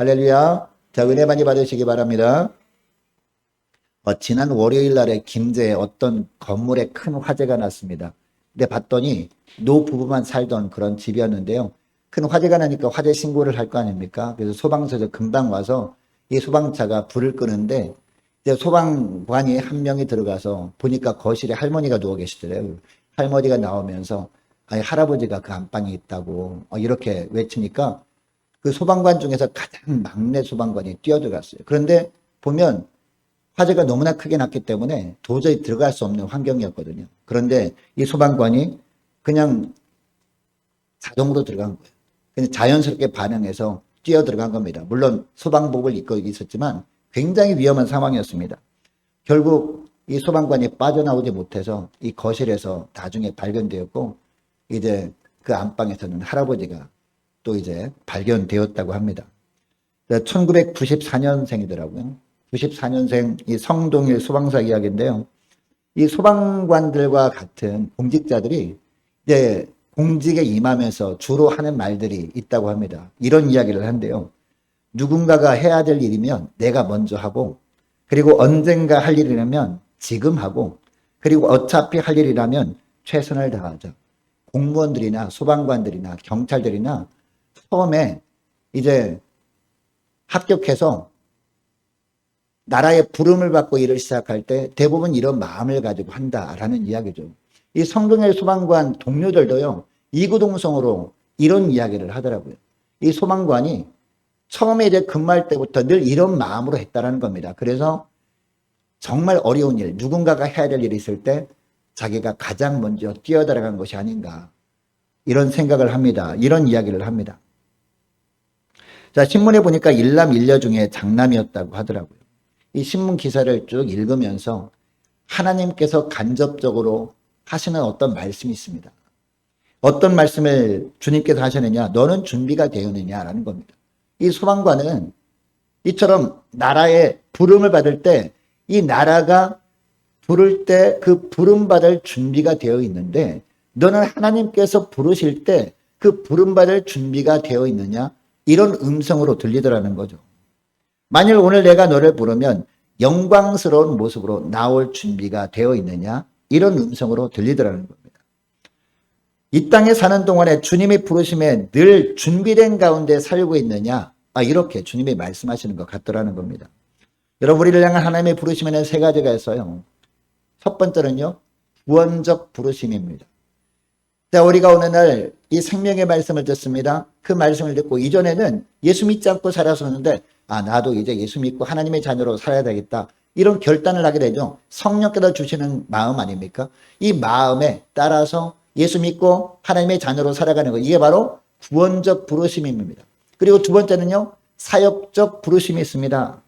할렐루야. 자, 은혜 많이 받으시기 바랍니다. 지난 월요일 날에 김제에 어떤 건물에 큰 화재가 났습니다. 근데 봤더니 노 부부만 살던 그런 집이었는데요. 큰 화재가 나니까 화재 신고를 할 거 아닙니까? 그래서 소방서에서 금방 와서 이 소방차가 불을 끄는데 이제 소방관이 한 명이 들어가서 보니까 거실에 할머니가 누워 계시더래요. 할머니가 나오면서 아니, 할아버지가 그 안방에 있다고 이렇게 외치니까 그 소방관 중에서 가장 막내 소방관이 뛰어들어갔어요. 그런데 보면 화재가 너무나 크게 났기 때문에 도저히 들어갈 수 없는 환경이었거든요. 그런데 이 소방관이 그냥 자동으로 들어간 거예요. 그냥 자연스럽게 반응해서 뛰어 들어간 겁니다. 물론 소방복을 입고 있었지만 굉장히 위험한 상황이었습니다. 결국 이 소방관이 빠져나오지 못해서 이 거실에서 나중에 발견되었고 이제 그 안방에서는 할아버지가 또 이제 발견되었다고 합니다. 1994년생이더라고요. 94년생 이 성동일 소방사 이야기인데요. 이 소방관들과 같은 공직자들이 이제 공직에 임하면서 주로 하는 말들이 있다고 합니다. 이런 이야기를 한대요. 누군가가 해야 될 일이면 내가 먼저 하고, 그리고 언젠가 할 일이라면 지금 하고, 그리고 어차피 할 일이라면 최선을 다하자. 공무원들이나 소방관들이나 경찰들이나 처음에 이제 합격해서 나라의 부름을 받고 일을 시작할 때 대부분 이런 마음을 가지고 한다라는 이야기죠. 이 성동일 소방관 동료들도요, 이구동성으로 이런 이야기를 하더라고요. 이 소방관이 처음에 이제 근무할 때부터 늘 이런 마음으로 했다라는 겁니다. 그래서 정말 어려운 일, 누군가가 해야 될 일이 있을 때 자기가 가장 먼저 뛰어들어간 것이 아닌가, 이런 생각을 합니다. 이런 이야기를 합니다. 자, 신문에 보니까 일남 일녀 중에 장남이었다고 하더라고요. 이 신문 기사를 쭉 읽으면서 하나님께서 간접적으로 하시는 어떤 말씀이 있습니다. 어떤 말씀을 주님께서 하셨느냐? 너는 준비가 되었느냐라는 겁니다. 이 소방관은 이처럼 나라의 부름을 받을 때 이 나라가 부를 때 그 부름받을 준비가 되어 있는데 너는 하나님께서 부르실 때 그 부름받을 준비가 되어 있느냐? 이런 음성으로 들리더라는 거죠. 만일 오늘 내가 너를 부르면 영광스러운 모습으로 나올 준비가 되어 있느냐? 이런 음성으로 들리더라는 겁니다. 이 땅에 사는 동안에 주님이 부르심에 늘 준비된 가운데 살고 있느냐? 이렇게 주님이 말씀하시는 것 같더라는 겁니다. 여러분, 우리를 향한 하나님의 부르심에는 세 가지가 있어요. 첫 번째는요, 구원적 부르심입니다. 자, 우리가 어느 날 이 생명의 말씀을 듣습니다. 그 말씀을 듣고 이전에는 예수 믿지 않고 살았었는데 나도 이제 예수 믿고 하나님의 자녀로 살아야 되겠다, 이런 결단을 하게 되죠. 성령께서 주시는 마음 아닙니까? 이 마음에 따라서 예수 믿고 하나님의 자녀로 살아가는 것, 이게 바로 구원적 부르심입니다. 그리고 두 번째는요, 사역적 부르심이 있습니다.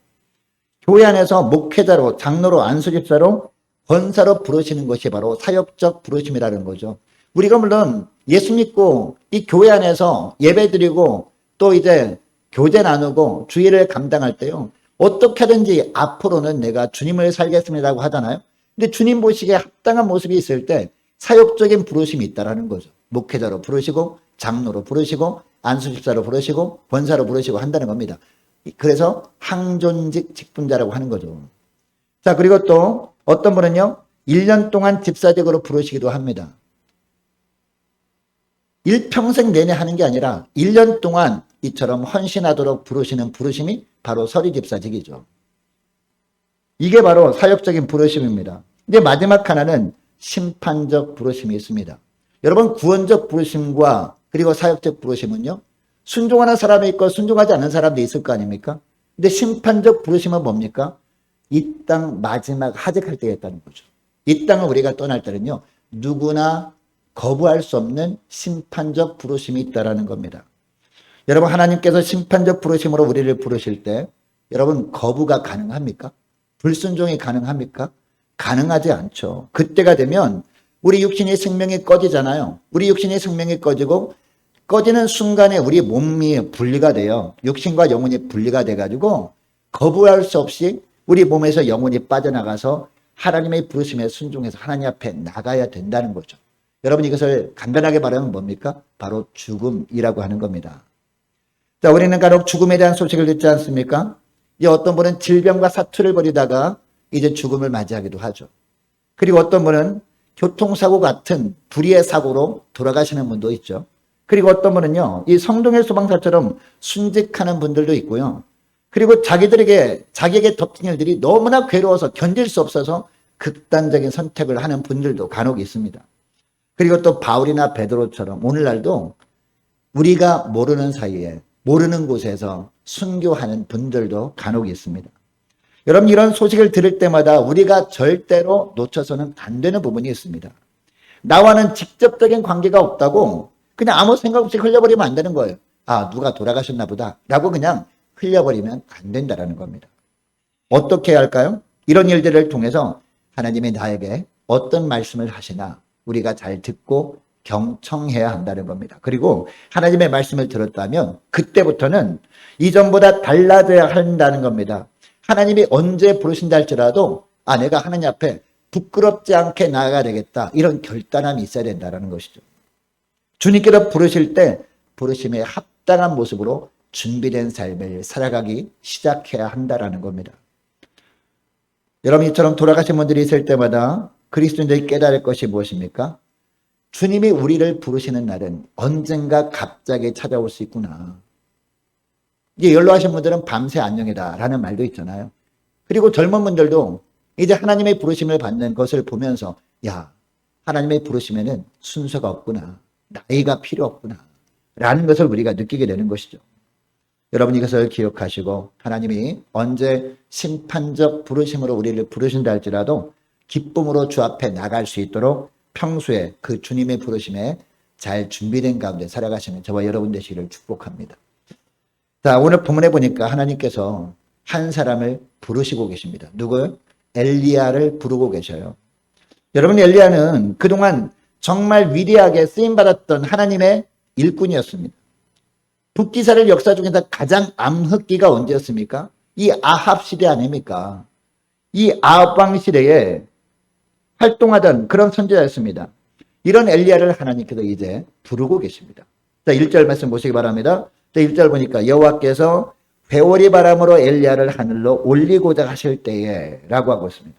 교회 안에서 목회자로, 장로로, 안수집사로, 권사로 부르시는 것이 바로 사역적 부르심이라는 거죠. 우리가 물론 예수 믿고 이 교회 안에서 예배 드리고 또 이제 교제 나누고 주일을 감당할 때요, 어떻게든지 앞으로는 내가 주님을 살겠습니다라고 하잖아요. 근데 주님 보시기에 합당한 모습이 있을 때 사역적인 부르심이 있다라는 거죠. 목회자로 부르시고 장로로 부르시고 안수집사로 부르시고 권사로 부르시고 한다는 겁니다. 그래서 항존직 직분자라고 하는 거죠. 자, 그리고 또 어떤 분은요, 1년 동안 집사직으로 부르시기도 합니다. 일평생 내내 하는 게 아니라 1년 동안 이처럼 헌신하도록 부르시는 부르심이 바로 서리집사직이죠. 이게 바로 사역적인 부르심입니다. 근데 마지막 하나는 심판적 부르심이 있습니다. 여러분, 구원적 부르심과 그리고 사역적 부르심은요, 순종하는 사람이 있고 순종하지 않는 사람도 있을 거 아닙니까? 근데 심판적 부르심은 뭡니까? 이 땅 마지막 하직할 때가 있다는 거죠. 이 땅을 우리가 떠날 때는요, 누구나 거부할 수 없는 심판적 부르심이 있다는 겁니다. 여러분, 하나님께서 심판적 부르심으로 우리를 부르실 때 여러분, 거부가 가능합니까? 불순종이 가능합니까? 가능하지 않죠. 그때가 되면 우리 육신의 생명이 꺼지잖아요. 우리 육신의 생명이 꺼지고 꺼지는 순간에 우리 몸이 분리가 돼요. 육신과 영혼이 분리가 돼가지고 거부할 수 없이 우리 몸에서 영혼이 빠져나가서 하나님의 부르심에 순종해서 하나님 앞에 나가야 된다는 거죠. 여러분, 이것을 간단하게 말하면 뭡니까? 바로 죽음이라고 하는 겁니다. 자, 우리는 간혹 죽음에 대한 소식을 듣지 않습니까? 이제 어떤 분은 질병과 사투를 벌이다가 이제 죽음을 맞이하기도 하죠. 그리고 어떤 분은 교통사고 같은 불의의 사고로 돌아가시는 분도 있죠. 그리고 어떤 분은요, 이 성동일 소방사처럼 순직하는 분들도 있고요. 그리고 자기에게 덮친 일들이 너무나 괴로워서 견딜 수 없어서 극단적인 선택을 하는 분들도 간혹 있습니다. 그리고 또 바울이나 베드로처럼 오늘날도 우리가 모르는 사이에 모르는 곳에서 순교하는 분들도 간혹 있습니다. 여러분, 이런 소식을 들을 때마다 우리가 절대로 놓쳐서는 안 되는 부분이 있습니다. 나와는 직접적인 관계가 없다고 그냥 아무 생각 없이 흘려버리면 안 되는 거예요. 아, 누가 돌아가셨나 보다 라고 그냥 흘려버리면 안 된다는 겁니다. 어떻게 해야 할까요? 이런 일들을 통해서 하나님이 나에게 어떤 말씀을 하시나 우리가 잘 듣고 경청해야 한다는 겁니다. 그리고 하나님의 말씀을 들었다면 그때부터는 이전보다 달라져야 한다는 겁니다. 하나님이 언제 부르신다 할지라도 내가 하나님 앞에 부끄럽지 않게 나아가야 되겠다, 이런 결단함이 있어야 된다는 것이죠. 주님께서 부르실 때 부르심에 합당한 모습으로 준비된 삶을 살아가기 시작해야 한다는 겁니다. 여러분, 이처럼 돌아가신 분들이 있을 때마다 그리스도인들이 깨달을 것이 무엇입니까? 주님이 우리를 부르시는 날은 언젠가 갑자기 찾아올 수 있구나. 이제 연로하신 분들은 밤새 안녕이다 라는 말도 있잖아요. 그리고 젊은 분들도 이제 하나님의 부르심을 받는 것을 보면서 하나님의 부르심에는 순서가 없구나, 나이가 필요 없구나 라는 것을 우리가 느끼게 되는 것이죠. 여러분, 이것을 기억하시고 하나님이 언제 심판적 부르심으로 우리를 부르신다 할지라도 기쁨으로 주 앞에 나갈 수 있도록 평소에 그 주님의 부르심에 잘 준비된 가운데 살아가시는 저와 여러분 되시기를 축복합니다. 자, 오늘 본문에 보니까 하나님께서 한 사람을 부르시고 계십니다. 누구요? 엘리야를 부르고 계셔요. 여러분, 엘리야는 그동안 정말 위대하게 쓰임받았던 하나님의 일꾼이었습니다. 북기사를 역사 중에서 가장 암흑기가 언제였습니까? 이 아합 시대 아닙니까? 이 아합 왕 시대에 활동하던 그런 선지자였습니다. 이런 엘리야를 하나님께서 이제 부르고 계십니다. 자, 1절 말씀 보시기 바랍니다. 자, 1절 보니까 여호와께서 회오리 바람으로 엘리야를 하늘로 올리고자 하실 때에 라고 하고 있습니다.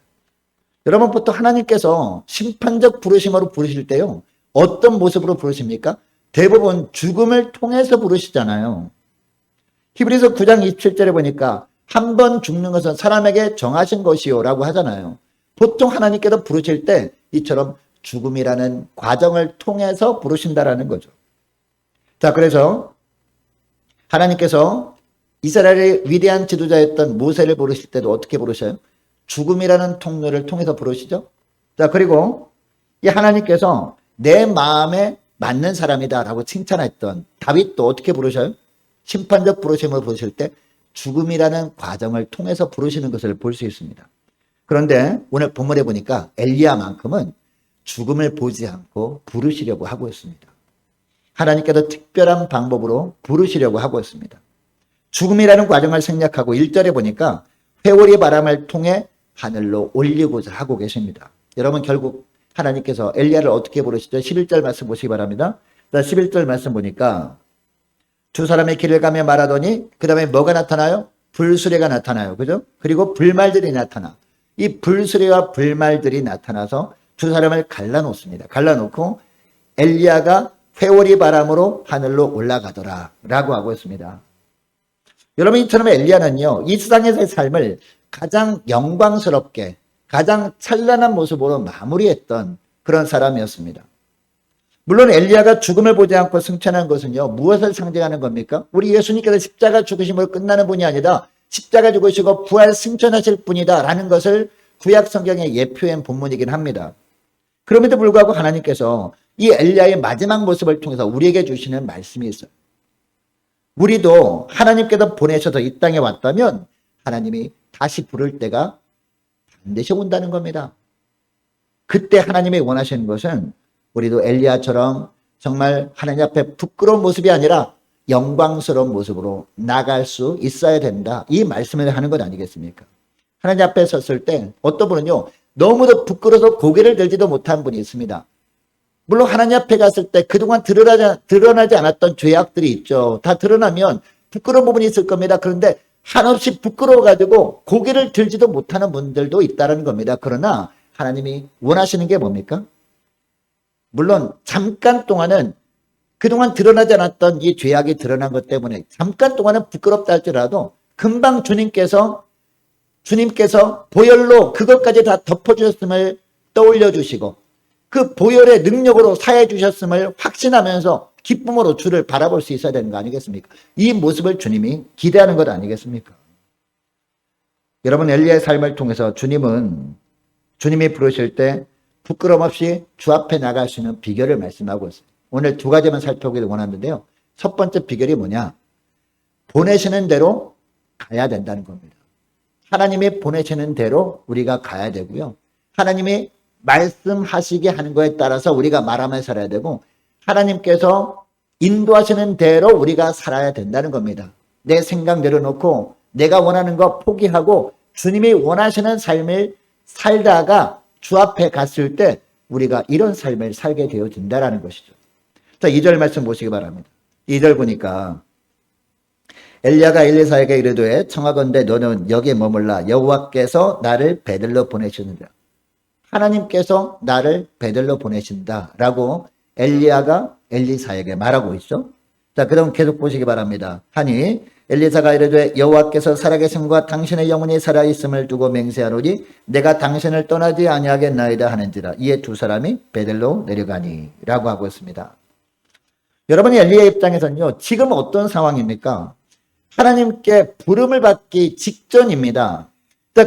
여러분, 보통 하나님께서 심판적 부르심으로 부르실 때요, 어떤 모습으로 부르십니까? 대부분 죽음을 통해서 부르시잖아요. 히브리서 9장 27절에 보니까 한 번 죽는 것은 사람에게 정하신 것이요 라고 하잖아요. 보통 하나님께서 부르실 때 이처럼 죽음이라는 과정을 통해서 부르신다라는 거죠. 자, 그래서 하나님께서 이스라엘의 위대한 지도자였던 모세를 부르실 때도 어떻게 부르셔요? 죽음이라는 통로를 통해서 부르시죠. 자, 그리고 이 하나님께서 내 마음에 맞는 사람이다라고 칭찬했던 다윗도 어떻게 부르셔요? 심판적 부르심을 부르실 때 죽음이라는 과정을 통해서 부르시는 것을 볼 수 있습니다. 그런데 오늘 본문에 보니까 엘리야만큼은 죽음을 보지 않고 부르시려고 하고 있습니다. 하나님께서 특별한 방법으로 부르시려고 하고 있습니다. 죽음이라는 과정을 생략하고 1절에 보니까 회오리 바람을 통해 하늘로 올리고자 하고 계십니다. 여러분, 결국 하나님께서 엘리야를 어떻게 부르시죠? 11절 말씀 보시기 바랍니다. 11절 말씀 보니까 두 사람의 길을 가며 말하더니 그 다음에 뭐가 나타나요? 불수레가 나타나요. 그죠? 그리고 불말들이 나타나. 이 불수레와 불말들이 나타나서 두 사람을 갈라놓습니다. 갈라놓고 엘리야가 회오리 바람으로 하늘로 올라가더라 라고 하고 있습니다. 여러분, 이처럼 엘리야는요, 이 세상에서의 삶을 가장 영광스럽게 가장 찬란한 모습으로 마무리했던 그런 사람이었습니다. 물론 엘리야가 죽음을 보지 않고 승천한 것은요, 무엇을 상징하는 겁니까? 우리 예수님께서 십자가 죽으심으로 끝나는 분이 아니라 십자가 죽으시고 부활 승천하실 분이다 라는 것을 구약 성경의 예표한 본문이긴 합니다. 그럼에도 불구하고 하나님께서 이 엘리야의 마지막 모습을 통해서 우리에게 주시는 말씀이 있어요. 우리도 하나님께서 보내셔서 이 땅에 왔다면 하나님이 다시 부를 때가 반드시 온다는 겁니다. 그때 하나님이 원하시는 것은 우리도 엘리야처럼 정말 하나님 앞에 부끄러운 모습이 아니라 영광스러운 모습으로 나갈 수 있어야 된다. 이 말씀을 하는 것 아니겠습니까? 하나님 앞에 섰을 때 어떤 분은요, 너무도 부끄러워서 고개를 들지도 못한 분이 있습니다. 물론 하나님 앞에 갔을 때 그동안 드러나지 않았던 죄악들이 있죠. 다 드러나면 부끄러운 부분이 있을 겁니다. 그런데 한없이 부끄러워가지고 고개를 들지도 못하는 분들도 있다는 겁니다. 그러나 하나님이 원하시는 게 뭡니까? 물론 잠깐 동안은 그동안 드러나지 않았던 이 죄악이 드러난 것 때문에 잠깐 동안은 부끄럽다 할지라도 금방 주님께서 보혈로 그것까지 다 덮어주셨음을 떠올려 주시고 그 보혈의 능력으로 사해 주셨음을 확신하면서 기쁨으로 주를 바라볼 수 있어야 되는 거 아니겠습니까? 이 모습을 주님이 기대하는 것 아니겠습니까? 여러분, 엘리야의 삶을 통해서 주님이 부르실 때 부끄럼 없이 주 앞에 나갈 수 있는 비결을 말씀하고 있어요. 오늘 두 가지만 살펴보기를 원하는데요. 첫 번째 비결이 뭐냐? 보내시는 대로 가야 된다는 겁니다. 하나님이 보내시는 대로 우리가 가야 되고요. 하나님이 말씀하시게 하는 거에 따라서 우리가 말하며 살아야 되고 하나님께서 인도하시는 대로 우리가 살아야 된다는 겁니다. 내 생각 내려놓고 내가 원하는 거 포기하고 주님이 원하시는 삶을 살다가 주 앞에 갔을 때 우리가 이런 삶을 살게 되어진다는 것이죠. 자, 2절 말씀 보시기 바랍니다. 2절 보니까 엘리야가 엘리사에게 이르되 청하건대 너는 여기에 머물라 여호와께서 나를 베들로 보내시느니라. 하나님께서 나를 베들로 보내신다라고 엘리야가 엘리사에게 말하고 있죠. 자, 그럼 계속 보시기 바랍니다. 하니 엘리사가 이르되 여호와께서 살아계심과 당신의 영혼이 살아있음을 두고 맹세하노니 내가 당신을 떠나지 아니하겠나이다 하는지라. 이에 두 사람이 베들로 내려가니 라고 하고 있습니다. 여러분이 엘리야 입장에서는요, 지금 어떤 상황입니까? 하나님께 부름을 받기 직전입니다.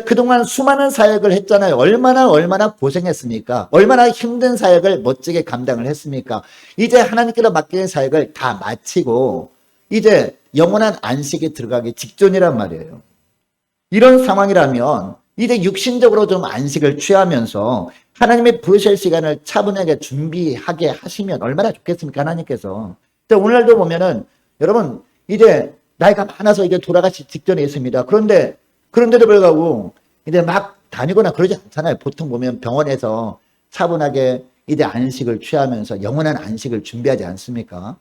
그동안 수많은 사역을 했잖아요. 얼마나 고생했습니까? 얼마나 힘든 사역을 멋지게 감당을 했습니까? 이제 하나님께로 맡긴 사역을 다 마치고 이제 영원한 안식에 들어가기 직전이란 말이에요. 이런 상황이라면 이제 육신적으로 좀 안식을 취하면서 하나님의 부르실 시간을 차분하게 준비하게 하시면 얼마나 좋겠습니까? 하나님께서. 오늘도 보면은 여러분 이제 나이가 많아서 이제 돌아가시 직전에 있습니다. 그런데도 불구하고 이제 막 다니거나 그러지 않잖아요. 보통 보면 병원에서 차분하게 이제 안식을 취하면서 영원한 안식을 준비하지 않습니까?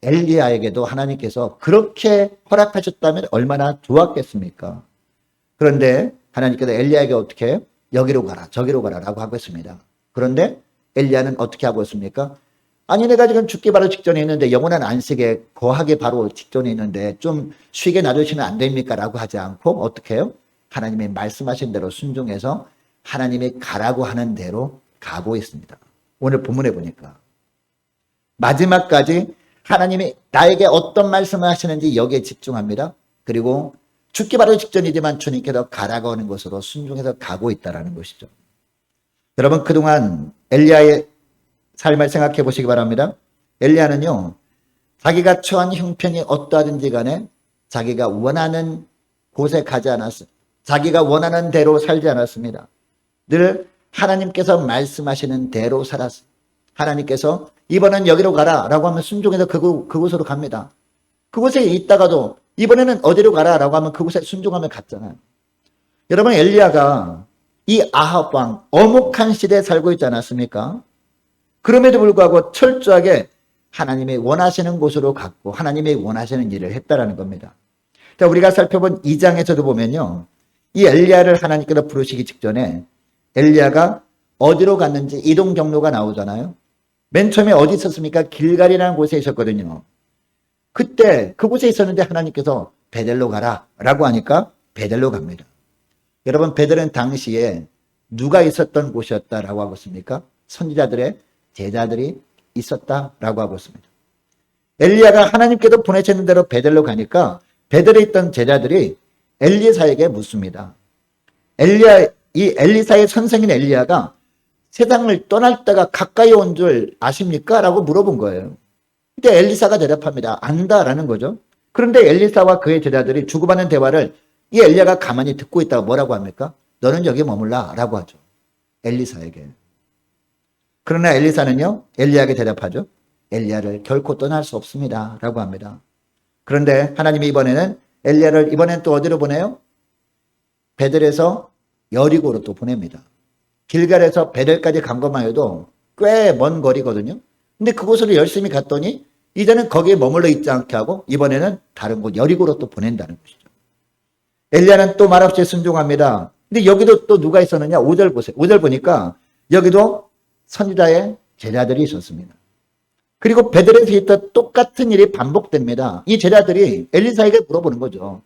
엘리야에게도 하나님께서 그렇게 허락하셨다면 얼마나 좋았겠습니까? 그런데 하나님께서 엘리야에게 어떻게 여기로 가라 저기로 가라라고 하고 있습니다. 그런데 엘리야는 어떻게 하고 있습니까? 아니 내가 지금 죽기 바로 직전에 있는데 영원한 안식에 거하기 바로 직전에 있는데 좀 쉬게 놔두시면 안 됩니까? 라고 하지 않고 어떻게 해요? 하나님이 말씀하신 대로 순종해서 하나님이 가라고 하는 대로 가고 있습니다. 오늘 본문에 보니까 마지막까지 하나님이 나에게 어떤 말씀을 하시는지 여기에 집중합니다. 그리고 죽기 바로 직전이지만 주님께서 가라고 하는 것으로 순종해서 가고 있다는 것이죠. 여러분 그동안 엘리야의 삶을 생각해 보시기 바랍니다. 엘리야는요, 자기가 처한 형편이 어떠하든지 간에 자기가 원하는 곳에 가지 않았어요. 자기가 원하는 대로 살지 않았습니다. 늘 하나님께서 말씀하시는 대로 살았어요. 하나님께서 이번엔 여기로 가라 라고 하면 순종해서 그곳으로 갑니다. 그곳에 있다가도 이번에는 어디로 가라 라고 하면 그곳에 순종하며 갔잖아요. 여러분 엘리야가 이 아합 왕 어목한 시대에 살고 있지 않았습니까? 그럼에도 불구하고 철저하게 하나님이 원하시는 곳으로 갔고 하나님이 원하시는 일을 했다라는 겁니다. 자, 우리가 살펴본 2장에서도 보면요, 이 엘리야를 하나님께서 부르시기 직전에 엘리야가 어디로 갔는지 이동 경로가 나오잖아요. 맨 처음에 어디 있었습니까? 길갈이라는 곳에 있었거든요. 그때 그곳에 있었는데 하나님께서 베델로 가라 라고 하니까 베델로 갑니다. 여러분 베델은 당시에 누가 있었던 곳이었다라고 하고 있습니까? 선지자들의 제자들이 있었다라고 하고 있습니다. 엘리야가 하나님께도 보내셨는 대로 베델로 가니까 베델에 있던 제자들이 엘리사에게 묻습니다. 이 엘리사의 선생인 엘리야가 세상을 떠날 때가 가까이 온 줄 아십니까? 라고 물어본 거예요. 근데 엘리사가 대답합니다. 안다라는 거죠. 그런데 엘리사와 그의 제자들이 주고받는 대화를 이 엘리야가 가만히 듣고 있다가 뭐라고 합니까? 너는 여기 머물라 라고 하죠. 엘리사에게. 그러나 엘리사는요, 엘리야에게 대답하죠. 엘리야를 결코 떠날 수 없습니다 라고 합니다. 그런데 하나님이 이번에는 엘리야를 이번엔 또 어디로 보내요? 베델에서 여리고로 또 보냅니다. 길갈에서 베델까지 간 것만 해도 꽤 먼 거리거든요. 근데 그곳으로 열심히 갔더니 이제는 거기에 머물러 있지 않게 하고 이번에는 다른 곳 여리고로 또 보낸다는 것이죠. 엘리야는 또 말없이 순종합니다. 근데 여기도 또 누가 있었느냐? 5절 보세요. 5절 보니까 여기도 선지자의 제자들이 있었습니다. 그리고 베들레헴에서 있던 똑같은 일이 반복됩니다. 이 제자들이 엘리사에게 물어보는 거죠.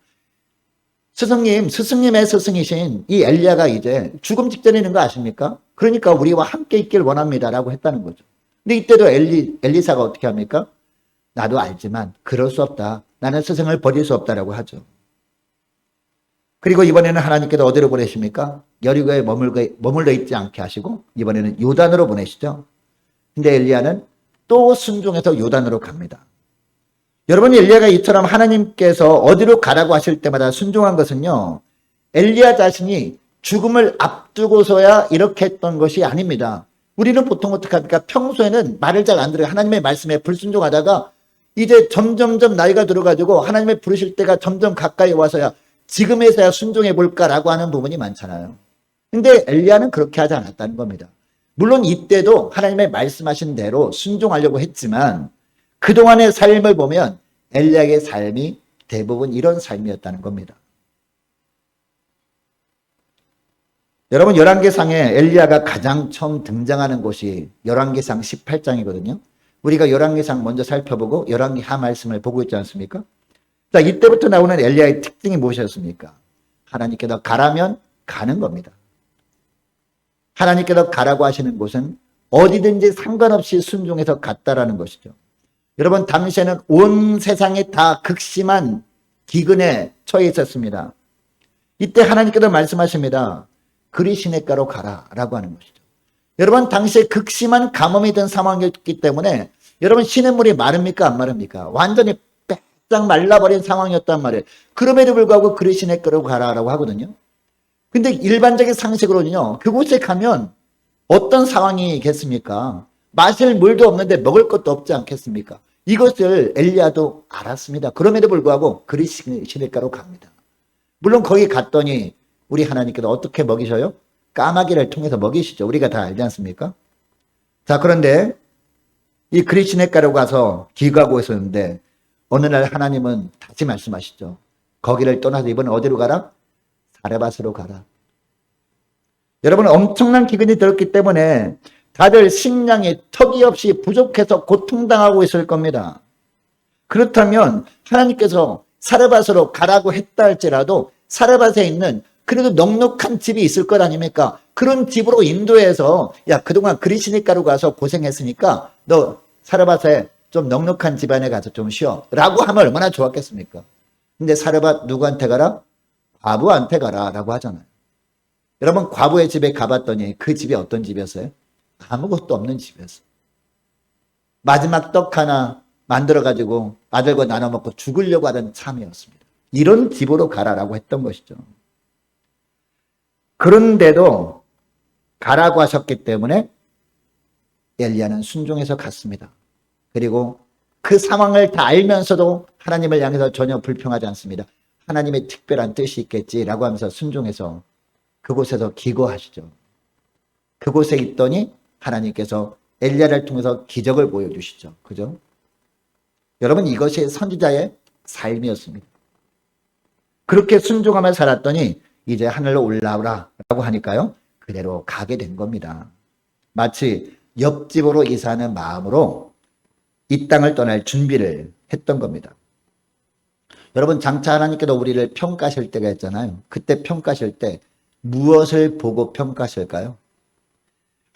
스승님, 스승님의 스승이신 이 엘리야가 이제 죽음 직전에 있는 거 아십니까? 그러니까 우리와 함께 있길 원합니다라고 했다는 거죠. 근데 이때도 엘리사가 어떻게 합니까? 나도 알지만 그럴 수 없다. 나는 스승을 버릴 수 없다라고 하죠. 그리고 이번에는 하나님께서 어디로 보내십니까? 여리고에 머물러 있지 않게 하시고 이번에는 요단으로 보내시죠. 근데 엘리야는 또 순종해서 요단으로 갑니다. 여러분, 엘리야가 이처럼 하나님께서 어디로 가라고 하실 때마다 순종한 것은요, 엘리야 자신이 죽음을 앞두고서야 이렇게 했던 것이 아닙니다. 우리는 보통 어떻게 합니까? 평소에는 말을 잘 안 들어요. 하나님의 말씀에 불순종하다가 이제 점점점 나이가 들어가지고 하나님의 부르실 때가 점점 가까이 와서야 지금에서야 순종해 볼까라고 하는 부분이 많잖아요. 근데 엘리야는 그렇게 하지 않았다는 겁니다. 물론 이때도 하나님의 말씀하신 대로 순종하려고 했지만 그동안의 삶을 보면 엘리야의 삶이 대부분 이런 삶이었다는 겁니다. 여러분, 열왕기상에 엘리야가 가장 처음 등장하는 곳이 열왕기상 18장이거든요. 우리가 열왕기상 먼저 살펴보고 열왕기 하 말씀을 보고 있지 않습니까? 자, 이때부터 나오는 엘리야의 특징이 무엇이었습니까? 하나님께서 가라면 가는 겁니다. 하나님께서 가라고 하시는 곳은 어디든지 상관없이 순종해서 갔다라는 것이죠. 여러분, 당시에는 온 세상이 다 극심한 기근에 처해 있었습니다. 이때 하나님께서 말씀하십니다. 그리 시냇가로 가라라고 하는 것이죠. 여러분, 당시에 극심한 가뭄이 든 상황이었기 때문에 여러분, 시냇물이 마릅니까 안 마릅니까? 완전히 딱 말라버린 상황이었단 말이에요. 그럼에도 불구하고 그리 시냇가로 가라라고 하거든요. 근데 일반적인 상식으로는요, 그곳에 가면 어떤 상황이겠습니까? 마실 물도 없는데 먹을 것도 없지 않겠습니까? 이것을 엘리야도 알았습니다. 그럼에도 불구하고 그리 시냇가로 갑니다. 물론 거기 갔더니 우리 하나님께서 어떻게 먹이셔요? 까마귀를 통해서 먹이시죠. 우리가 다 알지 않습니까? 자, 그런데 이 그리 시냇가로 가서 기거하고 있었는데 어느 날 하나님은 다시 말씀하시죠. 거기를 떠나서 이번엔 어디로 가라? 사레밧으로 가라. 여러분, 엄청난 기근이 들었기 때문에 다들 식량이 턱이 없이 부족해서 고통당하고 있을 겁니다. 그렇다면 하나님께서 사레밧으로 가라고 했다 할지라도 사레밧에 있는 그래도 넉넉한 집이 있을 것 아닙니까? 그런 집으로 인도해서 야, 그동안 그리 시냇가로 가서 고생했으니까 너 사레밧에 좀 넉넉한 집안에 가서 좀 쉬어 라고 하면 얼마나 좋았겠습니까? 근데 사레밧 누구한테 가라? 과부한테 가라 라고 하잖아요. 여러분, 과부의 집에 가봤더니 그 집이 어떤 집이었어요? 아무것도 없는 집이었어요. 마지막 떡 하나 만들어가지고 아들과 나눠 먹고 죽으려고 하던 참이었습니다. 이런 집으로 가라라고 했던 것이죠. 그런데도 가라고 하셨기 때문에 엘리야는 순종해서 갔습니다. 그리고 그 상황을 다 알면서도 하나님을 향해서 전혀 불평하지 않습니다. 하나님의 특별한 뜻이 있겠지라고 하면서 순종해서 그곳에서 기거하시죠. 그곳에 있더니 하나님께서 엘리야를 통해서 기적을 보여주시죠. 그죠? 여러분, 이것이 선지자의 삶이었습니다. 그렇게 순종하며 살았더니 이제 하늘로 올라오라 라고 하니까요, 그대로 가게 된 겁니다. 마치 옆집으로 이사하는 마음으로 이 땅을 떠날 준비를 했던 겁니다. 여러분, 장차 하나님께서 우리를 평가하실 때가 있잖아요. 그때 평가하실 때 무엇을 보고 평가하실까요?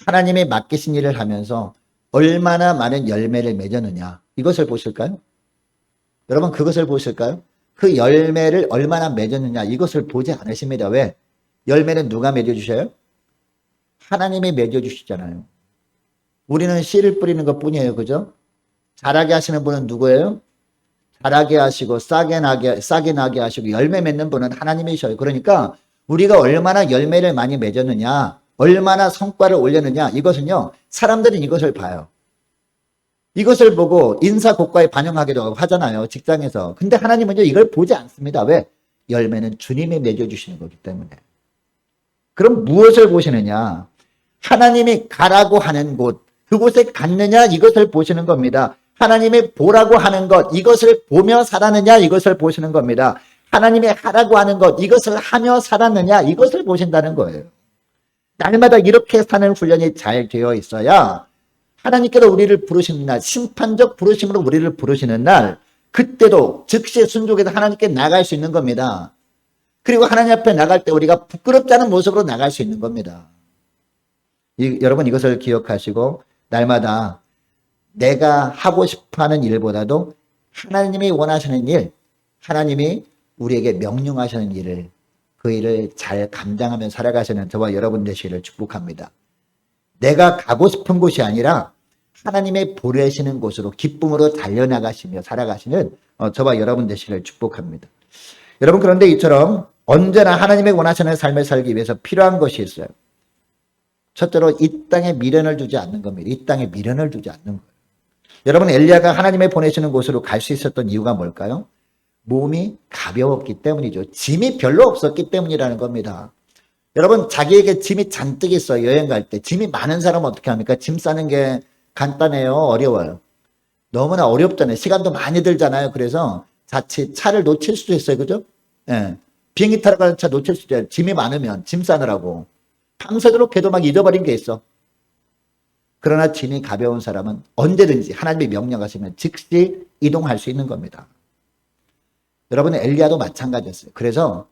하나님이 맡기신 일을 하면서 얼마나 많은 열매를 맺었느냐, 이것을 보실까요? 여러분, 그것을 보실까요? 그 열매를 얼마나 맺었느냐, 이것을 보지 않으십니다. 왜? 열매는 누가 맺어주셔요? 하나님이 맺어주시잖아요. 우리는 씨를 뿌리는 것 뿐이에요. 그죠? 자라게 하시는 분은 누구예요? 자라게 하시고 싸게 나게 하시고 열매 맺는 분은 하나님이셔요. 그러니까 우리가 얼마나 열매를 많이 맺었느냐, 얼마나 성과를 올렸느냐, 이것은요, 사람들은 이것을 봐요. 이것을 보고 인사고과에 반영하기도 하잖아요, 직장에서. 근데 하나님은요, 이걸 보지 않습니다. 왜? 열매는 주님이 맺어주시는 거기 때문에. 그럼 무엇을 보시느냐? 하나님이 가라고 하는 곳, 그곳에 갔느냐, 이것을 보시는 겁니다. 하나님이 보라고 하는 것, 이것을 보며 살았느냐, 이것을 보시는 겁니다. 하나님이 하라고 하는 것, 이것을 하며 살았느냐, 이것을 보신다는 거예요. 날마다 이렇게 사는 훈련이 잘 되어 있어야 하나님께서 우리를 부르시는 날, 심판적 부르심으로 우리를 부르시는 날, 그때도 즉시 순종해서 하나님께 나갈 수 있는 겁니다. 그리고 하나님 앞에 나갈 때 우리가 부끄럽지 않은 모습으로 나갈 수 있는 겁니다. 여러분 이것을 기억하시고 날마다 내가 하고 싶어하는 일보다도 하나님이 원하시는 일, 하나님이 우리에게 명령하시는 일을, 그 일을 잘 감당하며 살아가시는 저와 여러분 되시기를 축복합니다. 내가 가고 싶은 곳이 아니라 하나님의 보내시는 곳으로 기쁨으로 달려나가시며 살아가시는 저와 여러분 되시기를 축복합니다. 여러분 그런데 이처럼 언제나 하나님의 원하시는 삶을 살기 위해서 필요한 것이 있어요. 첫째로 이 땅에 미련을 두지 않는 겁니다. 이 땅에 미련을 두지 않는 거예요. 여러분 엘리야가 하나님의 보내시는 곳으로 갈 수 있었던 이유가 뭘까요? 몸이 가벼웠기 때문이죠. 짐이 별로 없었기 때문이라는 겁니다. 여러분 자기에게 짐이 잔뜩 있어요. 여행 갈 때. 짐이 많은 사람은 어떻게 합니까? 짐 싸는 게 간단해요? 어려워요? 너무나 어렵잖아요. 시간도 많이 들잖아요. 그래서 자칫 차를 놓칠 수도 있어요. 그죠? 예. 비행기 타러 가는 차 놓칠 수도 있어요. 짐이 많으면 짐 싸느라고. 밤새도록 걔도 막 잊어버린 게 있어. 그러나 짐이 가벼운 사람은 언제든지 하나님이 명령하시면 즉시 이동할 수 있는 겁니다. 여러분 엘리야도 마찬가지였어요. 그래서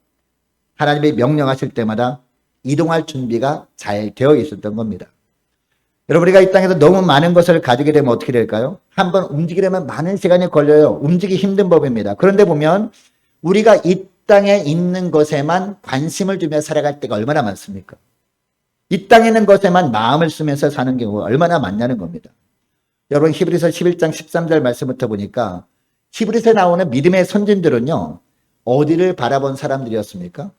하나님이 명령하실 때마다 이동할 준비가 잘 되어 있었던 겁니다. 여러분 우리가 이 땅에서 너무 많은 것을 가지게 되면 어떻게 될까요? 한번 움직이려면 많은 시간이 걸려요. 움직이기 힘든 법입니다. 그런데 보면 우리가 이 땅에 있는 것에만 관심을 주며 살아갈 때가 얼마나 많습니까? 이 땅에 있는 것에만 마음을 쓰면서 사는 경우가 얼마나 많냐는 겁니다. 여러분 히브리서 11장 13절 말씀부터 보니까 히브리서에 나오는 믿음의 선진들은요. 어디를 바라본 사람들이었습니까?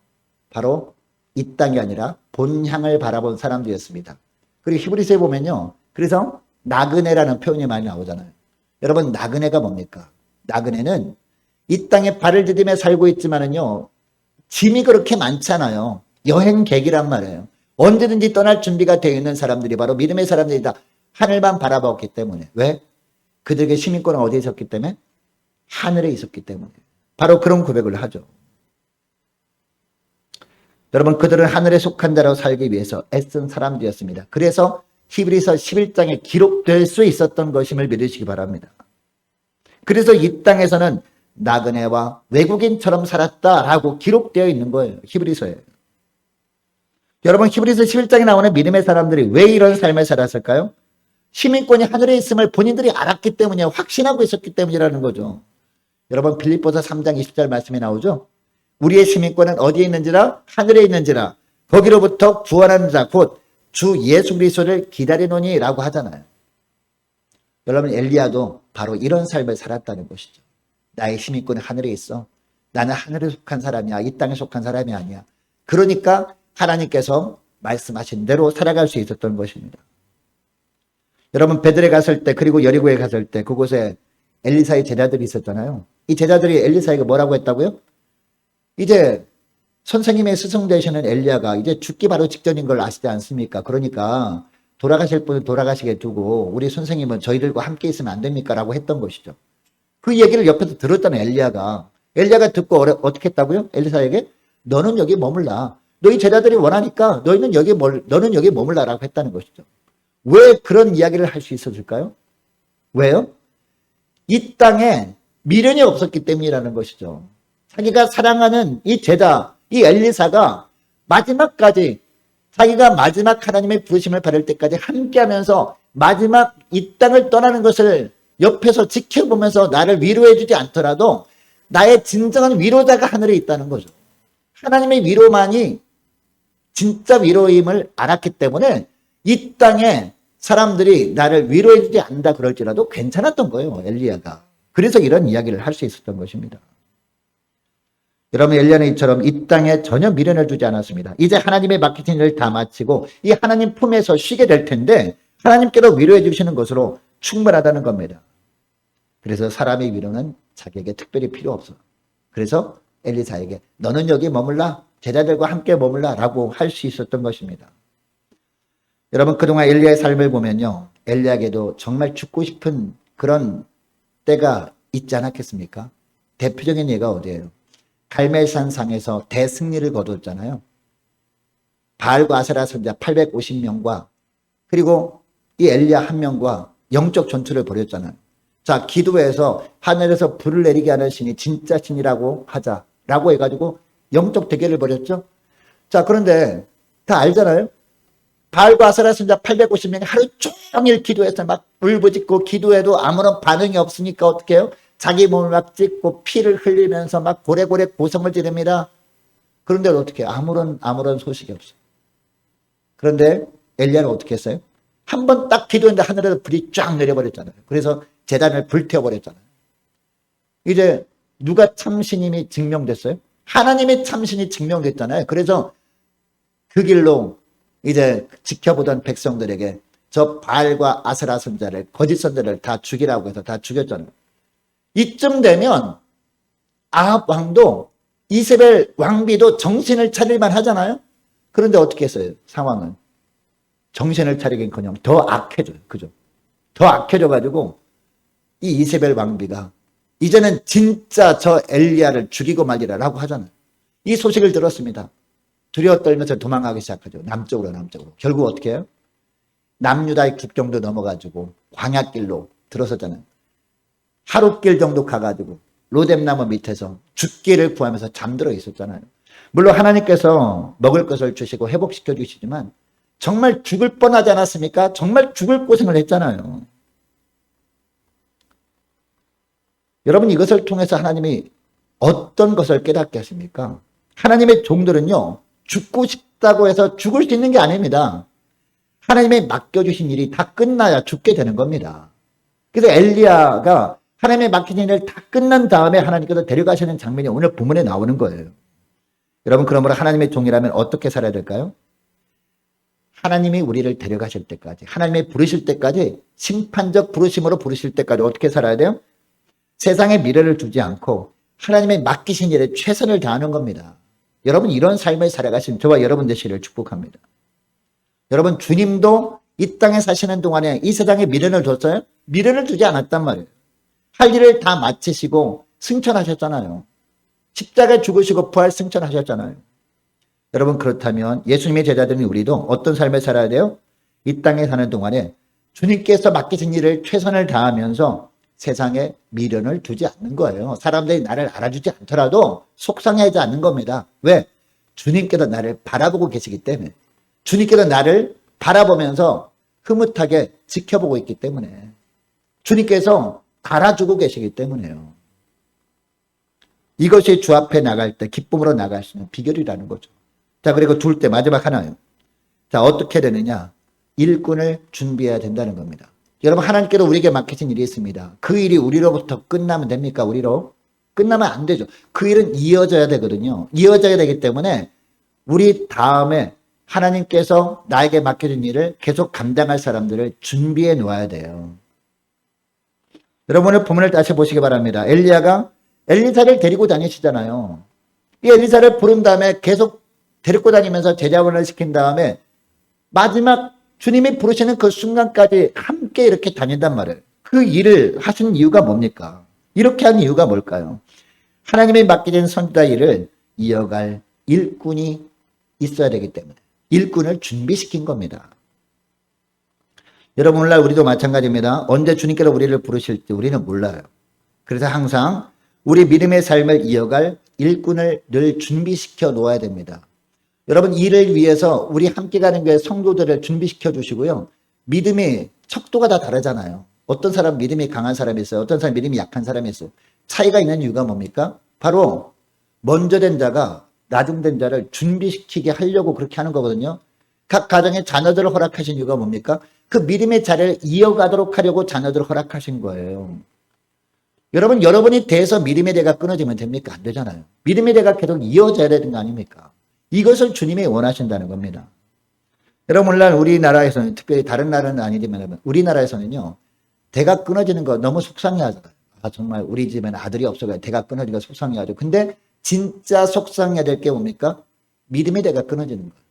바로 이 땅이 아니라 본향을 바라본 사람들이었습니다. 그리고 히브리서에 보면요. 그래서 나그네라는 표현이 많이 나오잖아요. 여러분 나그네가 뭡니까? 나그네는 이 땅에 발을 디디며 살고 있지만은요. 짐이 그렇게 많잖아요. 여행객이란 말이에요. 언제든지 떠날 준비가 되어 있는 사람들이 바로 믿음의 사람들이다. 하늘만 바라봤기 때문에. 왜? 그들에게 시민권은 어디에 있었기 때문에? 하늘에 있었기 때문에. 바로 그런 고백을 하죠. 여러분 그들은 하늘에 속한 자라고 살기 위해서 애쓴 사람들이었습니다. 그래서 히브리서 11장에 기록될 수 있었던 것임을 믿으시기 바랍니다. 그래서 이 땅에서는 나그네와 외국인처럼 살았다라고 기록되어 있는 거예요. 히브리서에. 여러분 히브리서 11장에 나오는 믿음의 사람들이 왜 이런 삶을 살았을까요? 시민권이 하늘에 있음을 본인들이 알았기 때문에 확신하고 있었기 때문이라는 거죠. 여러분 빌립보서 3장 20절 말씀에 나오죠. 우리의 시민권은 어디에 있는지라? 하늘에 있는지라. 거기로부터 구원하는 자 곧 주 예수 그리스도를 기다리노니 라고 하잖아요. 여러분 엘리야도 바로 이런 삶을 살았다는 것이죠. 나의 시민권은 하늘에 있어. 나는 하늘에 속한 사람이야. 이 땅에 속한 사람이 아니야. 그러니까 하나님께서 말씀하신 대로 살아갈 수 있었던 것입니다. 여러분 베들에 갔을 때 그리고 여리고에 갔을 때 그곳에 엘리사의 제자들이 있었잖아요. 이 제자들이 엘리사에게 뭐라고 했다고요? 이제 선생님의 스승 되시는 엘리야가 이제 죽기 바로 직전인 걸 아시지 않습니까? 그러니까 돌아가실 분은 돌아가시게 두고 우리 선생님은 저희들과 함께 있으면 안 됩니까? 라고 했던 것이죠. 그 얘기를 옆에서 들었잖아요. 엘리야가 듣고 어떻게 했다고요? 엘리사에게 너는 여기 머물라. 너희 제자들이 원하니까 너는 여기 머물라라고 했다는 것이죠. 왜 그런 이야기를 할 수 있었을까요? 왜요? 이 땅에 미련이 없었기 때문이라는 것이죠. 자기가 사랑하는 이 제자, 이 엘리사가 마지막까지 자기가 마지막 하나님의 부르심을 받을 때까지 함께하면서 마지막 이 땅을 떠나는 것을 옆에서 지켜보면서 나를 위로해 주지 않더라도 나의 진정한 위로자가 하늘에 있다는 거죠. 하나님의 위로만이 진짜 위로임을 알았기 때문에 이 땅에 사람들이 나를 위로해 주지 않는다 그럴지라도 괜찮았던 거예요. 엘리야가. 그래서 이런 이야기를 할 수 있었던 것입니다. 여러분 엘리야는 이처럼 이 땅에 전혀 미련을 두지 않았습니다. 이제 하나님의 맡기신 일을 다 마치고 이 하나님 품에서 쉬게 될 텐데 하나님께로 위로해 주시는 것으로 충분하다는 겁니다. 그래서 사람의 위로는 자기에게 특별히 필요 없어. 그래서 엘리사에게 너는 여기 머물라. 제자들과 함께 머물라 라고 할 수 있었던 것입니다. 여러분 그동안 엘리야의 삶을 보면요. 엘리야에게도 정말 죽고 싶은 그런 때가 있지 않았겠습니까? 대표적인 예가 어디예요? 갈멜산 상에서 대승리를 거뒀잖아요. 바알과 아세라 선지자 850명과 그리고 이 엘리야 한 명과 영적 전투를 벌였잖아요. 자, 기도해서 하늘에서 불을 내리게 하는 신이 진짜 신이라고 하자라고 해가지고 영적 대결을 벌였죠. 자, 그런데 다 알잖아요. 바알과 아세라 선지자 850명이 하루 종일 기도해서 막 울부짖고 기도해도 아무런 반응이 없으니까 어떻게 해요? 자기 몸을 막 찢고 피를 흘리면서 막 고래고래 고성을 지릅니다. 그런데 어떻게 해요? 아무런 소식이 없어요. 그런데 엘리야는 어떻게 했어요? 한 번 딱 기도했는데 하늘에서 불이 쫙 내려버렸잖아요. 그래서 제단을 불태워버렸잖아요. 이제 누가 참신임이 증명됐어요? 하나님의 참신이 증명됐잖아요. 그래서 그 길로 이제 지켜보던 백성들에게 저 바알과 아세라 선자를 거짓 선자를 다 죽이라고 해서 다 죽였잖아요. 이쯤 되면 아합 왕도 이세벨 왕비도 정신을 차릴만 하잖아요. 그런데 어떻게 했어요? 상황은 정신을 차리긴커녕 더 악해져요. 그죠? 더 악해져가지고 이 이세벨 왕비가 이제는 진짜 저 엘리야를 죽이고 말리라라고 하잖아요. 이 소식을 들었습니다. 두려워 떨면서 도망가기 시작하죠. 남쪽으로. 결국 어떻게 해요? 남유다의 국경도 넘어가지고 광야길로 들어섰잖아요. 하룻길 정도 가가지고 로뎀나무 밑에서 죽기를 구하면서 잠들어 있었잖아요. 물론 하나님께서 먹을 것을 주시고 회복시켜 주시지만 정말 죽을 뻔하지 않았습니까? 정말 죽을 고생을 했잖아요. 여러분, 이것을 통해서 하나님이 어떤 것을 깨닫게 하십니까? 하나님의 종들은요, 죽고 싶다고 해서 죽을 수 있는 게 아닙니다. 하나님의 맡겨주신 일이 다 끝나야 죽게 되는 겁니다. 그래서 엘리야가 하나님의 맡겨진 일을 다 끝난 다음에 하나님께서 데려가시는 장면이 오늘 본문에 나오는 거예요. 여러분, 그러므로 하나님의 종이라면 어떻게 살아야 될까요? 하나님이 우리를 데려가실 때까지, 하나님이 부르실 때까지, 심판적 부르심으로 부르실 때까지 어떻게 살아야 돼요? 세상에 미래를 두지 않고 하나님의 맡기신 일에 최선을 다하는 겁니다. 여러분, 이런 삶을 살아가신 저와 여러분 되시기를 축복합니다. 여러분, 주님도 이 땅에 사시는 동안에 이 세상에 미련을 뒀어요? 미련을 두지 않았단 말이에요. 할 일을 다 마치시고 승천하셨잖아요. 십자가에 죽으시고 부활 승천하셨잖아요. 여러분, 그렇다면 예수님의 제자들인 우리도 어떤 삶을 살아야 돼요? 이 땅에 사는 동안에 주님께서 맡기신 일을 최선을 다하면서 세상에 미련을 두지 않는 거예요. 사람들이 나를 알아주지 않더라도 속상해하지 않는 겁니다. 왜? 주님께서 나를 바라보고 계시기 때문에. 주님께서 나를 바라보면서 흐뭇하게 지켜보고 있기 때문에. 주님께서 알아주고 계시기 때문에요. 이것이 주 앞에 나갈 때 기쁨으로 나갈 수 있는 비결이라는 거죠. 자, 그리고 둘 때 마지막 하나요. 자, 어떻게 되느냐? 일꾼을 준비해야 된다는 겁니다. 여러분, 하나님께서 우리에게 맡기신 일이 있습니다. 그 일이 우리로부터 끝나면 됩니까? 우리로? 끝나면 안 되죠. 그 일은 이어져야 되거든요. 이어져야 되기 때문에 우리 다음에 하나님께서 나에게 맡겨준 일을 계속 감당할 사람들을 준비해 놓아야 돼요. 여러분, 오늘 본문을 다시 보시기 바랍니다. 엘리야가 엘리사를 데리고 다니시잖아요. 이 엘리사를 부른 다음에 계속 데리고 다니면서 제자원을 시킨 다음에 마지막 주님이 부르시는 그 순간까지 함께 이렇게 다닌단 말이에요. 그 일을 하신 이유가 뭡니까? 이렇게 한 이유가 뭘까요? 하나님의 맡겨진 선지자 일을 이어갈 일꾼이 있어야 되기 때문에 일꾼을 준비시킨 겁니다. 여러분, 오늘날 우리도 마찬가지입니다. 언제 주님께서 우리를 부르실지 우리는 몰라요. 그래서 항상 우리 믿음의 삶을 이어갈 일꾼을 늘 준비시켜 놓아야 됩니다. 여러분, 이를 위해서 우리 함께 가는 교회 성도들을 준비시켜 주시고요. 믿음의 척도가 다 다르잖아요. 어떤 사람 믿음이 강한 사람이 있어요. 어떤 사람 믿음이 약한 사람이 있어요. 차이가 있는 이유가 뭡니까? 바로 먼저 된 자가 나중된 자를 준비시키게 하려고 그렇게 하는 거거든요. 각 가정에 자녀들을 허락하신 이유가 뭡니까? 그 믿음의 자리를 이어가도록 하려고 자녀들을 허락하신 거예요. 여러분, 여러분이 돼서 믿음의 대가 끊어지면 됩니까? 안 되잖아요. 믿음의 대가 계속 이어져야 되는 거 아닙니까? 이것을 주님이 원하신다는 겁니다. 여러분, 오늘날 우리나라에서는, 특별히 다른 나라는 아니지만 우리나라에서는요, 대가 끊어지는 거 너무 속상해하잖아요. 아, 정말 우리 집에는 아들이 없어서 대가 끊어지는 거 속상해하죠. 근데 진짜 속상해야 될 게 뭡니까? 믿음의 대가 끊어지는 거예요.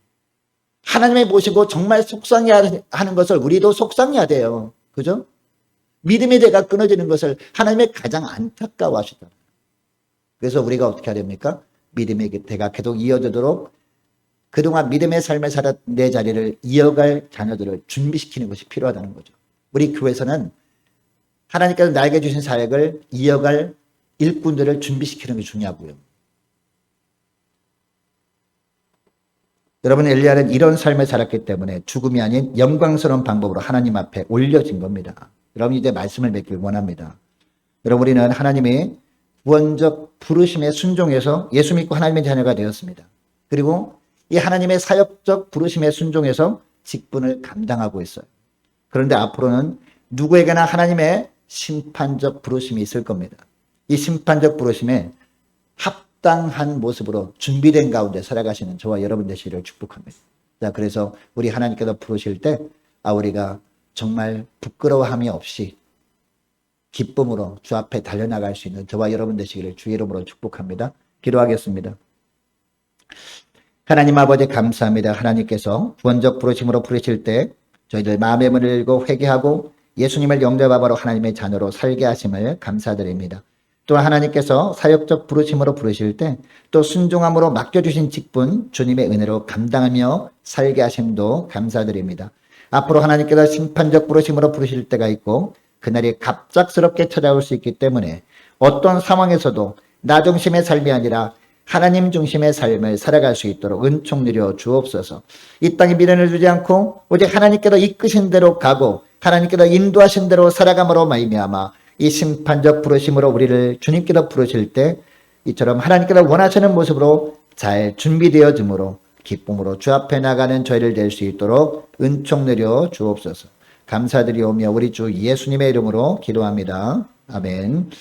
하나님의 보시고 정말 속상해하는 것을 우리도 속상해야 돼요. 그죠? 믿음의 대가 끊어지는 것을 하나님의 가장 안타까워하시다. 그래서 우리가 어떻게 해야 됩니까? 믿음의 대가 계속 이어지도록 그동안 믿음의 삶을 살았 내 자리를 이어갈 자녀들을 준비시키는 것이 필요하다는 거죠. 우리 교회에서는 하나님께서 나에게 주신 사역을 이어갈 일꾼들을 준비시키는 게 중요하고요. 여러분, 엘리야는 이런 삶을 살았기 때문에 죽음이 아닌 영광스러운 방법으로 하나님 앞에 올려진 겁니다. 여러분, 이제 말씀을 맺길 원합니다. 여러분, 우리는 하나님의 구원적 부르심에 순종해서 예수 믿고 하나님의 자녀가 되었습니다. 그리고 이 하나님의 사역적 부르심에 순종해서 직분을 감당하고 있어요. 그런데 앞으로는 누구에게나 하나님의 심판적 부르심이 있을 겁니다. 이 심판적 부르심에 합당한 모습으로 준비된 가운데 살아가시는 저와 여러분 되시기를 축복합니다. 자, 그래서 우리 하나님께서 부르실 때 우리가 정말 부끄러워함이 없이 기쁨으로 주 앞에 달려나갈 수 있는 저와 여러분 되시기를 주의 이름으로 축복합니다. 기도하겠습니다. 하나님 아버지 감사합니다. 하나님께서 구원적 부르심으로 부르실 때 저희들 마음의 문을 열고 회개하고 예수님을 영접함으로 하나님의 자녀로 살게 하심을 감사드립니다. 또 하나님께서 사역적 부르심으로 부르실 때 또 순종함으로 맡겨주신 직분 주님의 은혜로 감당하며 살게 하심도 감사드립니다. 앞으로 하나님께서 심판적 부르심으로 부르실 때가 있고 그날이 갑작스럽게 찾아올 수 있기 때문에 어떤 상황에서도 나 중심의 삶이 아니라 하나님 중심의 삶을 살아갈 수 있도록 은총 누려 주옵소서. 이 땅에 미련을 두지 않고 오직 하나님께서 이끄신 대로 가고 하나님께서 인도하신 대로 살아감으로 말미암아 이 심판적 부르심으로 우리를 주님께서 부르실 때 이처럼 하나님께서 원하시는 모습으로 잘 준비되어짐으로 기쁨으로 주 앞에 나가는 저희를 될 수 있도록 은총 내려 주옵소서. 감사드리오며 우리 주 예수님의 이름으로 기도합니다. 아멘.